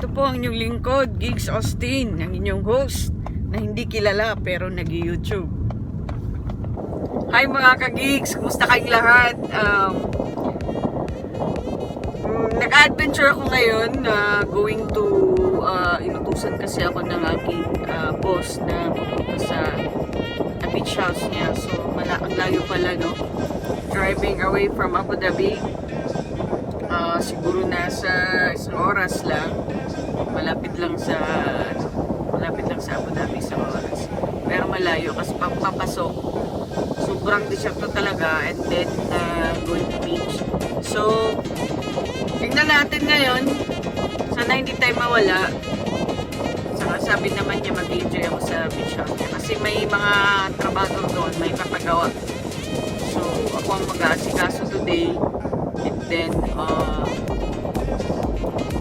Ito po ang inyong lingkod, Gigs Austin, ang inyong host na hindi kilala pero nag-YouTube. Hi mga ka-gigs, kumusta kayong lahat? Nag-adventure ako ngayon na going to inutusan kasi ako ng aking boss na pupunta sa beach house niya. So ang layo pala, no? Driving away from Abu Dhabi. Siguro nasa isang oras lang. Malapit lang sa Abu Dhabi sa oras. Pero malayo kasi papasok. Sobrang disyerto talaga, and then going to beach. So tingnan natin ngayon. Sana hindi tayo mawala. Saka sabi naman niya mag-enjoy ako sa beach house niya kasi may mga trabaho doon, may papagawa. So ako ang mag-aasikaso today. And then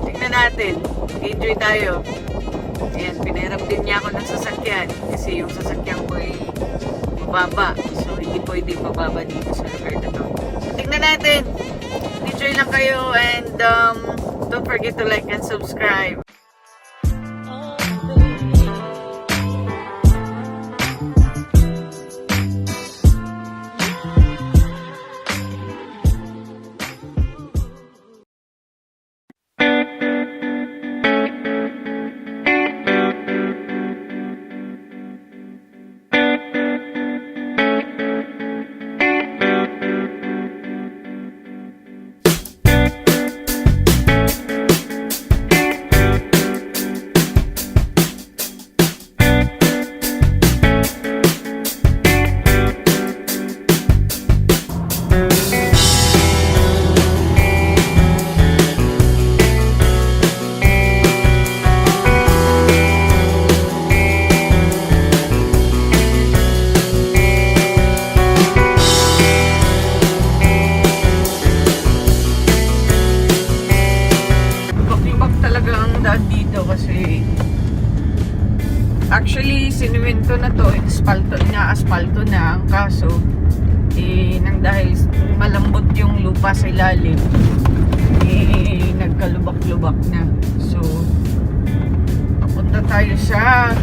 tingnan natin, enjoy tayo. Ayan, pinahiram din niya ako ng sasakyan kasi yung sasakyan ko ay mababa, so hindi pwede mababa dito sa lugar na to. So tingnan natin, enjoy lang kayo, and don't forget to like and subscribe. Actually, sinuwento na to, asfalto na ang kaso nang dahil malambot yung lupa sa ilalim, nagkalubak-lubak na. So papunta tayo sa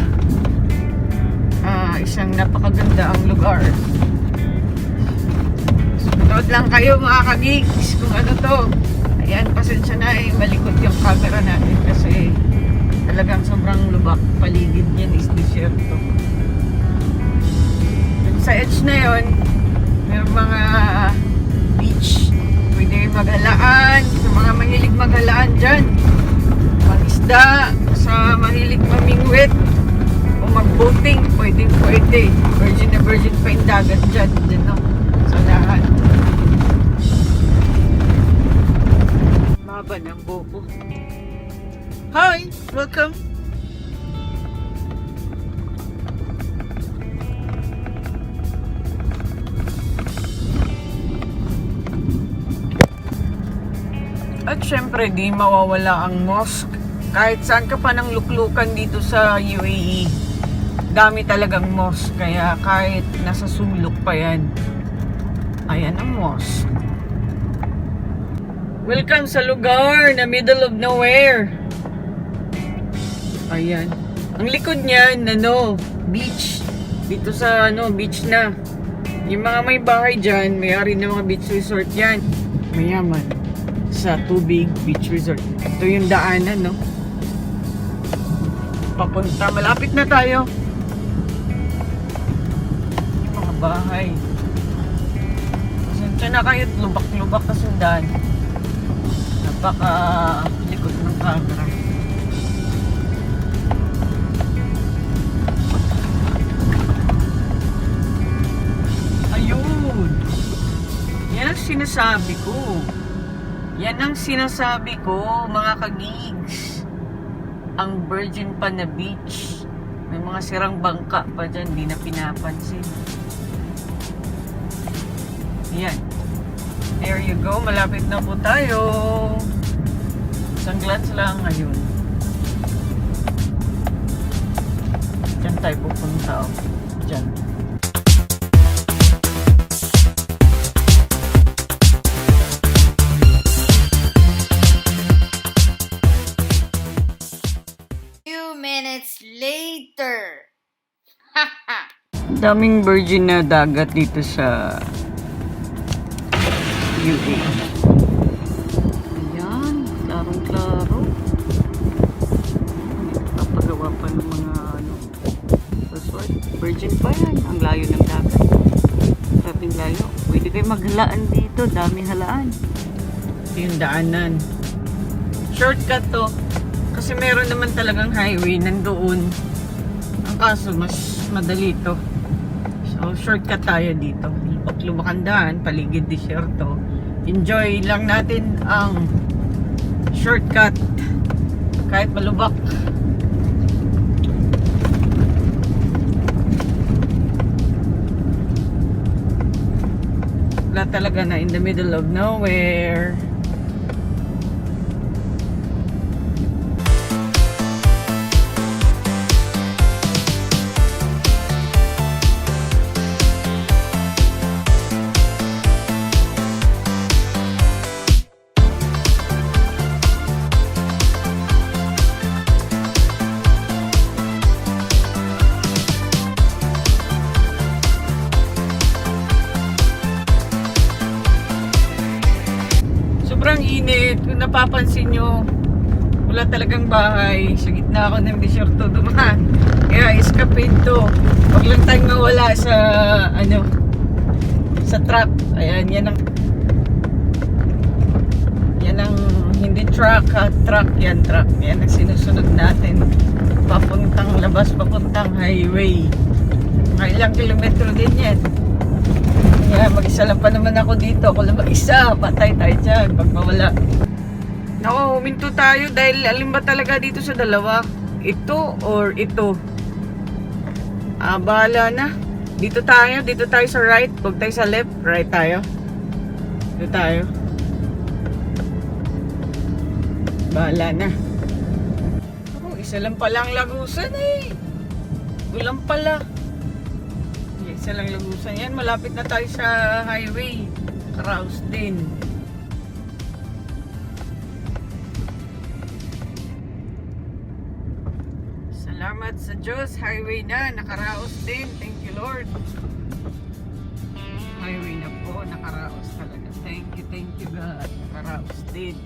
isang napakaganda ang lugar. So manood lang kayo mga ka-gigs kung ano to. Ayan, pasensya na, malikot yung camera natin kasi talagang sobrang lubak. Paligid niyan is desierto. Sa edge na yon, may mga beach. Pwede maghalaan. Sa mga mahilig maghalaan dyan, mag-isda, sa mahilig mamingwit o mag-boating, pwede. Virgin na virgin pa yung dagat dyan, no? Sa lahat. Mahaba ng buko. Hi! Welcome! At syempre, di mawawala ang mosque. Kahit saan ka pa ng luklukan dito sa UAE, dami talagang mosque. Kaya kahit nasa sulok pa yan, ayan ang mosque. Welcome sa lugar na middle of nowhere. Ayan. Ang likod niyan, beach. Dito sa, beach na. Yung mga may bahay dyan, may-ari ng mga beach resort yan. Mayaman. Sa tubig, beach resort. Ito yung daanan, papunta. Malapit na tayo. Yung mga bahay. Pasensya na kayo, lubak-lubak na sundan. Napaka-likod ng camera. Yan ang sinasabi ko mga ka-gigs. Ang virgin pa na beach, may mga sirang bangka pa dyan, di na pinapansin. Yan, there you go, malapit na po tayo. Isang glance lang ngayon. Diyan tayo pupunta. Diyan. later. Daming virgin na dagat dito sa UAE. Ayan, klarong-klaro. Papagawa pa ng mga resort. Virgin pa yan. Ang layo ng dagat. Sabing layo. Pwede kayo maghalaan dito. Daming halaan. Ito yung daanan. Shortcut to. Kasi meron naman talagang highway nandoon. Ang kaso, mas madali to. So, shortcut tayo dito. Lubak-lubakan daan, paligid disyerto. Enjoy lang natin ang shortcut. Kahit malubak. Wala talaga na in the middle of nowhere. Sobrang init. Kung napapansin nyo, wala talagang bahay. Sa gitna ako ng disyerto dumaan. Kaya escapade to. Huwag lang tayong mawala sa sa truck. Ayan, yan ang hindi truck ha. Truck yan, truck. Yan ang sinusunod natin. Papuntang labas, papuntang highway. Mga ilang kilometro din yan. Kaya mag-isa lang pa naman ako dito. Ako lang mag-isa. Patay tayo dyan pag mawala. Naku, huminto tayo dahil alin ba talaga dito sa dalawa? Ito or ito? Bahala na. Dito tayo sa right. Huwag tayo sa left. Right tayo. Dito tayo. Bahala na. Ako, isa lang palang lagusan eh. Gulang pala. Isa lang lagusan yan. Malapit na tayo sa highway. Nakaraos din. Salamat sa Diyos. Highway na. Nakaraos din. Thank you, Lord. Highway na po. Nakaraos talaga. Thank you, God. Nakaraos din.